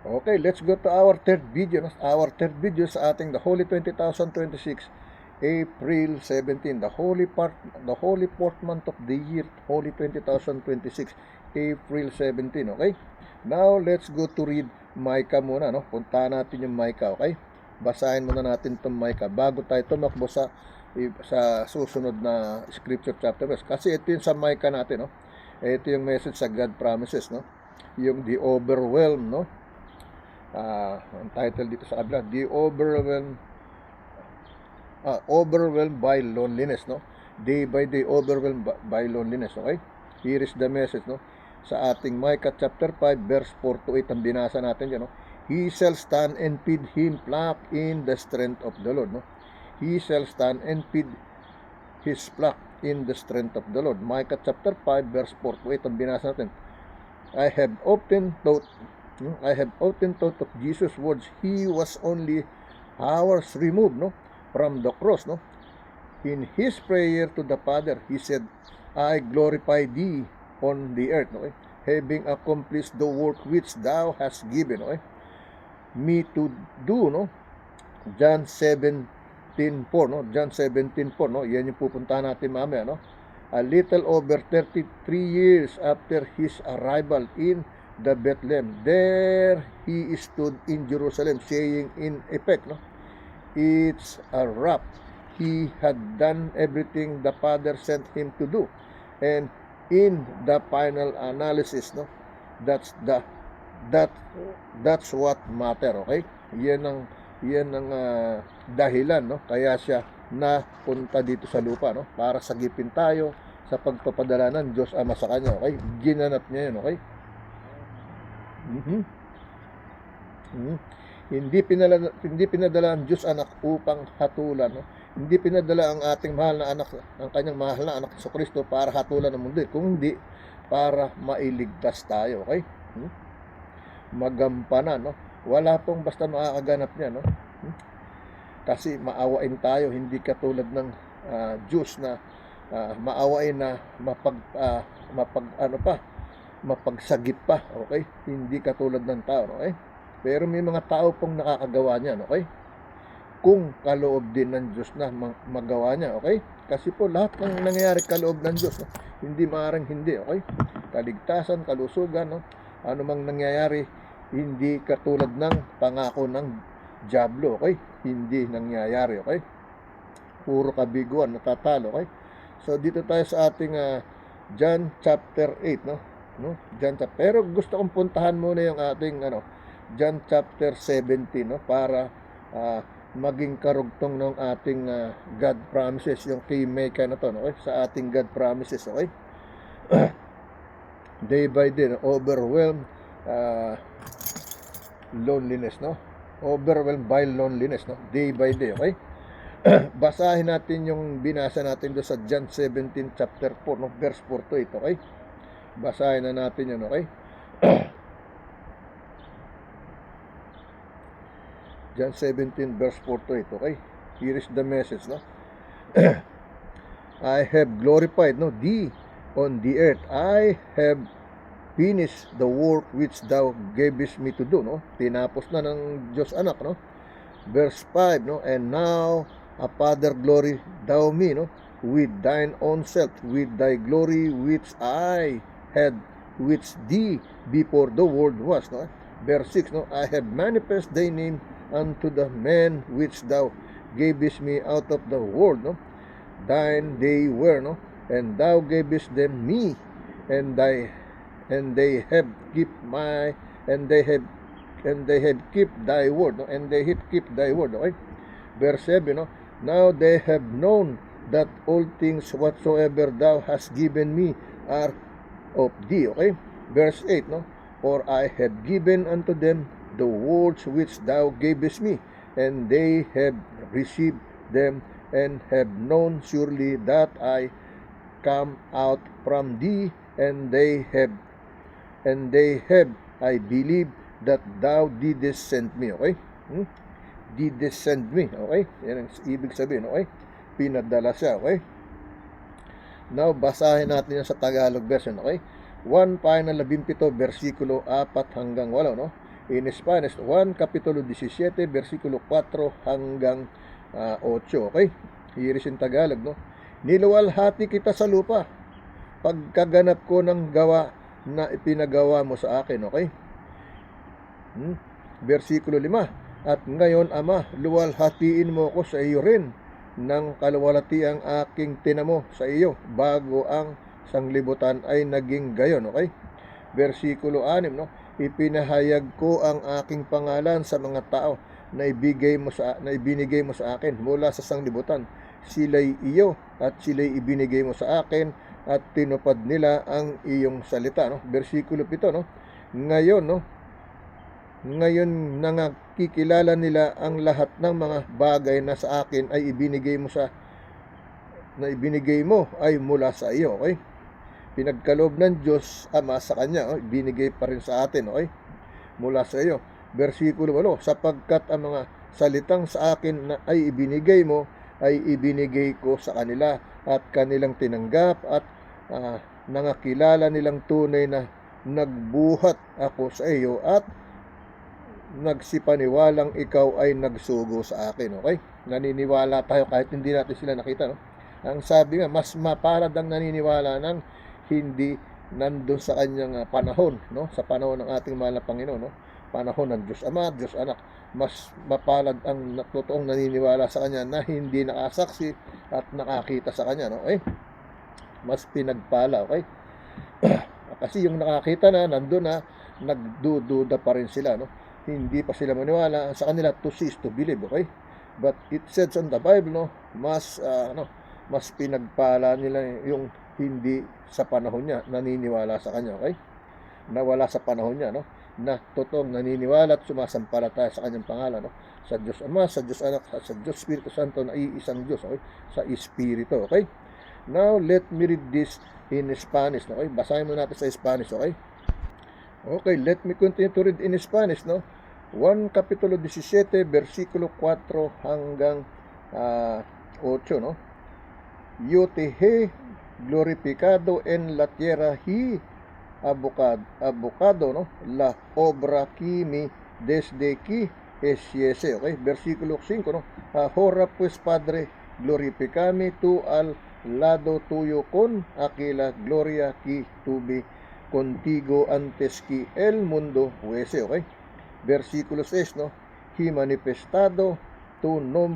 Okay, let's go to our third video. Our third video sa ating The Holy 2026, April 17, the holy fourth month of the year, Holy 2026, April 17, okay? Now, let's go to read Micah muna, no? Puntahan natin yung Micah, okay? Basahin muna natin itong Micah bago tayo tumakbo sa susunod na scripture chapter verse. Kasi ito yung sa Micah natin, no? Ito yung message sa God promises, no? Yung the overwhelmed, no? Ang title dito sa kabila, the overwhelmed by loneliness, no? Day by day overwhelmed by loneliness, okay? Here is the message, no? Sa ating Micah chapter 5 verse 4 to 8 ang binasa natin diyan, no? He shall stand and feed him flock in the strength of the Lord, no? He shall stand and feed his flock in the strength of the Lord. Micah chapter 5 verse 4 to 8 ang binasa natin. I have often thought of Jesus' words. He was only hours removed, no, from the cross, no. In his prayer to the Father, he said, I glorify thee on the earth, no, having accomplished the work which thou hast given, no, me to do, no. John 17:4, no. John 17:4, no. Yan yung pupuntahan natin mamaya, no. A little over 33 years after his arrival in the Bethlehem, there he stood in Jerusalem, saying in effect, no, it's a wrap. He had done everything the Father sent him to do, and in the final analysis, no, that's what matter, okay? Yan ang dahilan, no, kaya siya napunta dito sa lupa, no, para sagipin tayo sa pagpapadala ng Diyos Ama sa kanya, okay? Ginanap niya yun, okay? Hindi pinadala ang Diyos Anak upang hatulan, no? Hindi pinadala ang ating mahal na anak, ang kanyang mahal na anak sa Kristo para hatulan ng mundo, kundi para mailigtas tayo, okay? Magampanan, no? Wala pong basta makakaganap niya, no? Kasi maawain tayo, hindi katulad ng Diyos na maawain na mapagsagip pa, okay? Hindi katulad ng tao, okay? Pero may mga tao pong nakakagawa niyan, okay? Kung kaloob din ng Diyos na magawa niya, okay? Kasi po lahat ng nangyayari kaloob ng Diyos, no? Hindi maaaring hindi, okay? Kaligtasan, kalusugan, no? Ano mang nangyayari, hindi katulad ng pangako ng Diablo, okay? Hindi nangyayari, okay? Puro kabiguan, natatalo, okay? So dito tayo sa ating John chapter 8, no? John chapter. Pero gusto kong puntahan muna yung ating John chapter 17, no, para maging karugtong ng ating God promises, yung key Micah na to, no, okay? Sa ating God promises, okay? Day by day, no? Overwhelmed loneliness, no? Overwhelmed by loneliness, no? Day by day, okay? Basahin natin yung binasa natin doon sa John 17 chapter 4, no? Verse 4 to 8, okay? Basahin na natin yun, okay? John 17 verse 4 to 8, okay? Here is the message, no? I have glorified, no, thee on the earth. I have finished the work which thou gavest me to do, no? Tinapos na ng Diyos Anak, no? Verse 5, no? And now, a Father, glory thou me, no, with thine own self, with thy glory which I had which thee before the world was, no? Verse 6, no? I have manifest thy name unto the men which thou gavest me out of the world, no? Thine they were, no? And thou gavest them me, and they have kept thy word, no? And they have kept thy word, okay? Verse 7, no? Now they have known that all things whatsoever thou hast given me are of thee, okay? Verse 8, no? For I had given unto them the words which thou gavest me, and they have received them, and have known surely that I come out from thee, and they have, I believe that thou didst send me, okay? Didst send me, okay? Yan ang ibig sabihin, okay? Pinadala siya, okay? Now, basahin natin yan sa Tagalog version, okay? 1 final 17, versikulo 4 hanggang 8, no? In Spanish, Juan Kapitulo 17, versikulo 4 hanggang 8. Okay? Here is in Tagalog, no? Niluwalhati kita sa lupa, pagkaganap ko ng gawa na ipinagawa mo sa akin. Okay? Versikulo 5. At ngayon, Ama, luwalhatiin mo ko sa iyo rin ng kaluwalhati ang aking tinamo sa iyo bago ang sanglibutan ay naging gayon. Okay? Versikulo 6, no? Ipinahayag ko ang aking pangalan sa mga tao na ibinigay mo sa akin mula sa sanglibutan. Sila'y iyo at sila'y ibinigay mo sa akin at tinupad nila ang iyong salita, no? Versikulo 7, no? Ngayon nakikilala nila ang lahat ng mga bagay na sa akin ay ibinigay mo ay mula sa iyo. Okay? Pinagkaloob ng Diyos Ama sa Kanya, binigay pa rin sa atin, okay? Mula sa iyo. Versikulo 8, sapagkat ang mga salitang sa akin na ay ibinigay mo, ay ibinigay ko sa kanila at kanilang tinanggap at nakakilala nilang tunay na nagbuhat ako sa iyo at nagsipaniwalang ikaw ay nagsugo sa akin. Okay? Naniniwala tayo kahit hindi natin sila nakita, no? Ang sabi nga, mas mapalad ang naniniwala ng hindi nandun sa kanyang panahon, no? Sa panahon ng ating mahal na Panginoon, no? Panahon ng Diyos Ama, Diyos Anak. Mas mapalad ang totoong naniniwala sa Kanya na hindi nakasaksi at nakakita sa Kanya, no? Okay? Mas pinagpala, okay? Kasi yung nakakita na, nandun na, nagdududa pa rin sila, no? Hindi pa sila maniwala. Sa kanila, to see is to believe, okay? But it says on the Bible, no? Mas pinagpala nila yung hindi sa panahon niya naniniwala sa Kanya, okay? Nawala sa panahon niya, no? Na totoong naniniwala at sumasampalataya sa Kanyang pangalan, no? Sa Diyos Ama, sa Diyos Anak, sa Diyos Espiritu Santo na iisang Diyos, okay? Sa Espiritu, okay? Now, let me read this in Spanish, okay? Basahin mo natin sa Spanish, okay? Okay, let me continue to read in Spanish, no? Juan Kapitulo 17, versikulo 4 hanggang 8, no? Yo te he glorificado en la tierra y abocado, no? La obra que mi desde que hiciese, okay? Versikulo 5, no? Ahora pues, Padre, glorificame tú al lado tuyo con aquella gloria que tuve contigo antes que el mundo fuese, okay? Versikulo 6, no? He manifestado tu nombre